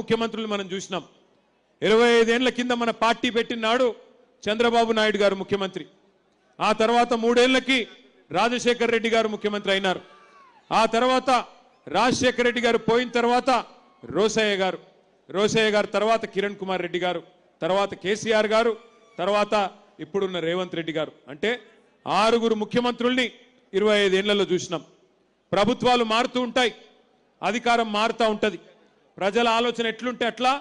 ముఖ్యమంత్రులు మనం చూసినాం 25 ఏళ్ల కింద మన పార్టీ పెట్టినాడు చంద్రబాబు నాయుడు గారు ముఖ్యమంత్రి ఆ తర్వాత 3 ఏళ్లకి రాజశేఖర్ రెడ్డి గారు ముఖ్యమంత్రి అయినారు ఆ తర్వాత రాజశేఖర్ రెడ్డి గారు పోయిన తర్వాత రోసయ్య గారు తర్వాత కిరణ్ కుమార్ రెడ్డి గారు తర్వాత కేసీఆర్ గారు తర్వాత ఇప్పుడున్న రేవంత్ రెడ్డి గారు అంటే 6 ముఖ్యమంత్రుల్ని 25 ఏళ్లలో చూసినాం ప్రభుత్వాలు మారుతూ ఉంటాయి అధికారం మారుతూ ఉంటది ప్రజల ఆలోచన ఎట్లుంటే అట్లా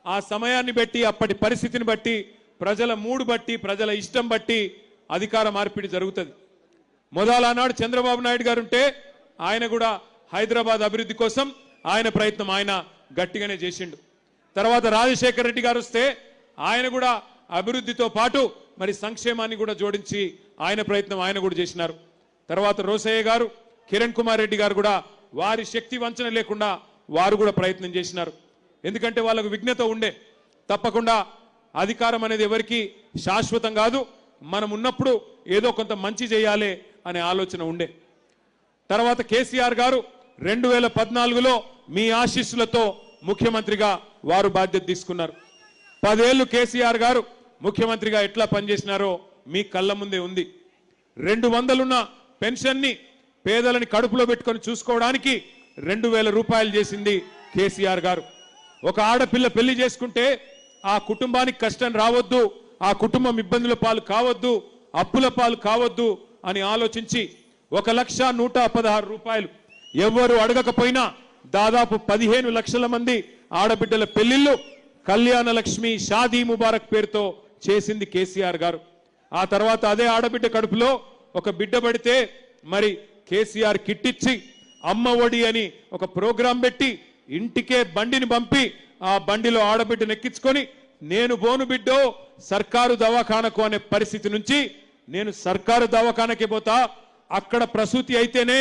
ఆ సమయాన్ని బట్టి అప్పటి పరిస్థితిని బట్టి ప్రజల మూడ్ బట్టి ప్రజల ఇష్టం బట్టి అధికార మార్పిడి జరుగుతుంది మొదలనాడు చంద్రబాబు నాయుడు గారు ఉంటే ఆయన కూడా హైదరాబాద్ అభివృద్ధి కోసం ఆయన ప్రయత్నం ఆయన గట్టిగానే చేసిండు తర్వాత రాజశేఖర్ రెడ్డి గారు వస్తే ఆయన కూడా అభివృద్ధితో పాటు మరి సంక్షేమాన్ని కూడా జోడించి ఆయన ప్రయత్నం ఆయన కూడా చేసినారు తర్వాత రోసయ్య గారు కిరణ్ కుమార్ రెడ్డి గారు కూడా వారి శక్తి వంచన లేకుండా వారు కూడా ప్రయత్నం చేసినారు ఎందుకంటే వాళ్ళకు విజ్ఞత ఉండే తప్పకుండా అధికారం అనేది ఎవరికి శాశ్వతం కాదు మనం ఉన్నప్పుడు ఏదో కొంత మంచి చేయాలి అనే ఆలోచన ఉండే తర్వాత కేసీఆర్ గారు 2014లో మీ ఆశీస్సులతో ముఖ్యమంత్రిగా వారు బాధ్యత తీసుకున్నారు 10 ఏళ్లు కేసీఆర్ గారు ముఖ్యమంత్రిగా ఎట్లా పనిచేసినారో మీ కళ్ళ ముందే ఉంది 200 ఉన్న పెన్షన్ని పేదలని కడుపులో పెట్టుకొని చూసుకోవడానికి 2000 రూపాయలు చేసింది కేసీఆర్ గారు ఒక ఆడపిల్ల పెళ్లి చేసుకుంటే ఆ కుటుంబానికి కష్టం రావద్దు ఆ కుటుంబం ఇబ్బందుల పాలు కావద్దు అప్పుల పాలు కావద్దు అని ఆలోచించి 1,116 రూపాయలు ఎవ్వరు అడగకపోయినా దాదాపు 15 లక్షల మంది ఆడబిడ్డల పెళ్లిళ్ళు కళ్యాణ లక్ష్మి షాదీ ముబారక్ పేరుతో చేసింది కేసీఆర్ గారు ఆ తర్వాత అదే ఆడబిడ్డ కడుపులో ఒక బిడ్డ పడితే మరి కేసీఆర్ కిట్టిచ్చి అమ్మ ఒడి అని ఒక ప్రోగ్రాం పెట్టి ఇంటికే బండిని పంపి ఆ బండిలో ఆడబిడ్డను ఎక్కించుకొని నేను బోను బిడ్డో సర్కారు దవాఖానకు అనే పరిస్థితి నుంచి నేను సర్కారు దవాఖానకి పోతా అక్కడ ప్రసూతి అయితేనే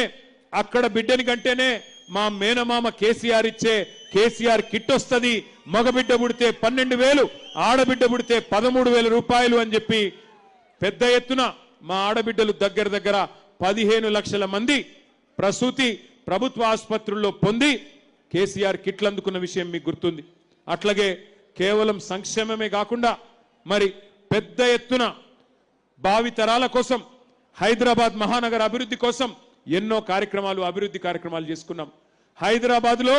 అక్కడ బిడ్డని కంటేనే మా మేనమామ కేసీఆర్ ఇచ్చే కేసీఆర్ కిట్ వస్తుంది మగబిడ్డ పుడితే 12,000 ఆడబిడ్డ పుడితే 13,000 రూపాయలు అని చెప్పి పెద్ద ఎత్తున మా ఆడబిడ్డలు దగ్గర 15 లక్షల మంది ప్రసూతి ప్రభుత్వ ఆసుపత్రుల్లో పొంది కేసీఆర్ కిట్లు అందుకున్న విషయం మీకు గుర్తుంది అట్లాగే కేవలం సంక్షేమమే కాకుండా మరి పెద్ద ఎత్తున భావితరాల కోసం హైదరాబాద్ మహానగర అభివృద్ధి కోసం ఎన్నో అభివృద్ధి కార్యక్రమాలు చేసుకున్నాం హైదరాబాద్ లో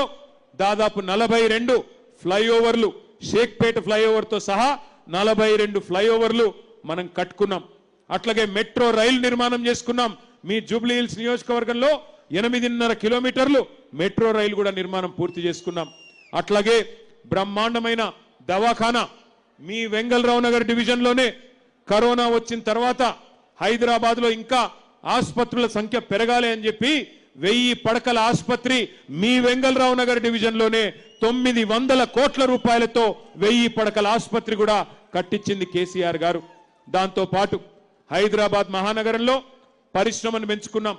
దాదాపు 42 ఫ్లైఓవర్లు షేక్పేట ఫ్లైఓవర్తో సహా 42 ఫ్లైఓవర్లు మనం కట్టుకున్నాం అట్లాగే మెట్రో రైలు నిర్మాణం చేసుకున్నాం మీ జూబ్లీ హిల్స్ నియోజకవర్గంలో 8.5 కిలోమీటర్లు మెట్రో రైలు కూడా నిర్మాణం పూర్తి చేసుకున్నాం అట్లాగే బ్రహ్మాండమైన దవాఖానా మీ వెంగళరావు నగర్ డివిజన్లోనే కరోనా వచ్చిన తర్వాత హైదరాబాద్ లో ఇంకా ఆసుపత్రుల సంఖ్య పెరగాలి అని చెప్పి 1000 పడకల ఆసుపత్రి మీ వెంగళరావు నగర్ డివిజన్లోనే 900 కోట్ల రూపాయలతో 1000 పడకల ఆసుపత్రి కూడా కట్టించింది కేసీఆర్ గారు దాంతో పాటు హైదరాబాద్ మహానగరంలో పరిశ్రమను పెంచుకున్నాం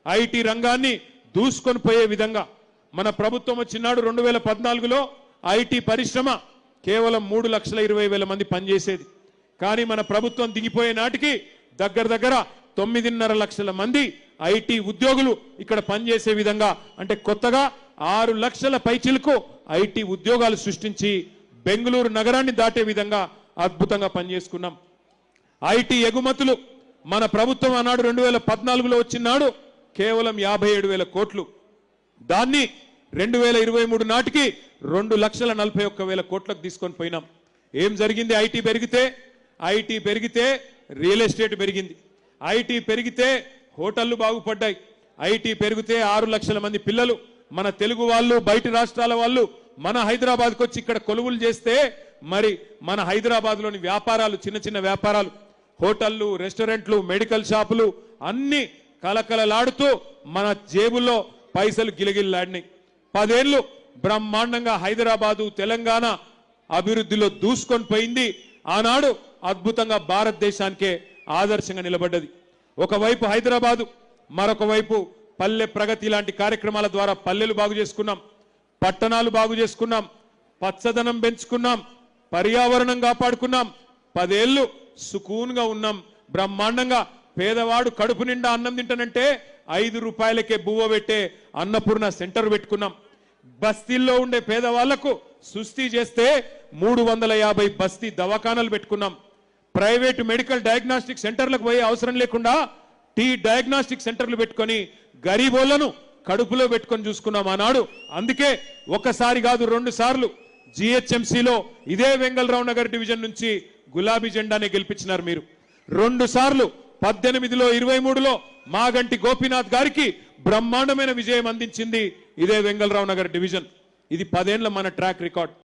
ఐటీ రంగాన్ని దూసుకొని పోయే విధంగా మన ప్రభుత్వం వచ్చినాడు 2014లో ఐటీ పరిశ్రమ కేవలం 3,20,000 మంది పనిచేసేది కానీ మన ప్రభుత్వం దిగిపోయే నాటికి దగ్గర 9.5 లక్షల మంది ఐటీ ఉద్యోగులు ఇక్కడ పనిచేసే విధంగా అంటే కొత్తగా 6 లక్షల పైచిలకు ఐటీ ఉద్యోగాలు సృష్టించి బెంగళూరు నగరాన్ని దాటే విధంగా అద్భుతంగా పనిచేసుకున్నాం ఐటీ ఎగుమతులు మన ప్రభుత్వం అన్నాడు 2014లో వచ్చినాడు కేవలం 57,000 కోట్లు దాన్ని 2023 నాటికి 2,41,000 కోట్లకు తీసుకొని పోయినాం ఏం జరిగింది ఐటీ పెరిగితే రియల్ ఎస్టేట్ పెరిగింది ఐటీ పెరిగితే హోటళ్లు బాగుపడ్డాయి ఐటీ పెరిగితే 6 లక్షల మంది పిల్లలు మన తెలుగు వాళ్ళు బయట రాష్ట్రాల వాళ్ళు మన హైదరాబాద్కు వచ్చి ఇక్కడ కొలువులు చేస్తే మరి మన హైదరాబాద్లోని వ్యాపారాలు చిన్న వ్యాపారాలు హోటళ్లు రెస్టారెంట్లు మెడికల్ షాపులు అన్ని కలకలలాడుతూ మన జేబుల్లో పైసలు గిలగిల్లాడినాయి 10 ఏళ్లు బ్రహ్మాండంగా హైదరాబాదు తెలంగాణ అభివృద్ధిలో దూసుకొని పోయింది ఆనాడు అద్భుతంగా భారతదేశానికే ఆదర్శంగా నిలబడ్డది ఒకవైపు హైదరాబాదు మరొక వైపు పల్లె ప్రగతి లాంటి కార్యక్రమాల ద్వారా పల్లెలు బాగు చేసుకున్నాం పట్టణాలు బాగు చేసుకున్నాం పచ్చదనం పెంచుకున్నాం పర్యావరణం కాపాడుకున్నాం 10 ఏళ్లు సుకూన్గా ఉన్నాం బ్రహ్మాండంగా పేదవాడు కడుపు నిండా అన్నం తింటానంటే 5 రూపాయలకే బువ్వ పెట్టే అన్నపూర్ణ సెంటర్ పెట్టుకున్నాం బస్తీల్లో ఉండే పేదవాళ్లకు సుస్థి చేస్తే 350 బస్తీ దవాఖానాలు పెట్టుకున్నాం. ప్రైవేటు మెడికల్ డయాగ్నాస్టిక్ సెంటర్లకు పోయే అవసరం లేకుండా డయాగ్నాస్టిక్ సెంటర్లు పెట్టుకొని గరీబోళ్లను కడుపులో పెట్టుకొని చూసుకున్నాం ఆనాడు. అందుకే ఒకసారి కాదు 2 సార్లు జిహెచ్ఎంసీలో ఇదే వెంగళరావు నగర్ డివిజన్ నుంచి గులాబీ జెండానే గెలిపించినారు మీరు. 2 సార్లు 18లో 23లో మాగంటి గోపీనాథ్ గారికి బ్రహ్మాండమైన విజయం అందించింది ఇదే వెంగళరావు నగర్ డివిజన్. ఇది 10 ఏళ్ల మన ట్రాక్ రికార్డ్.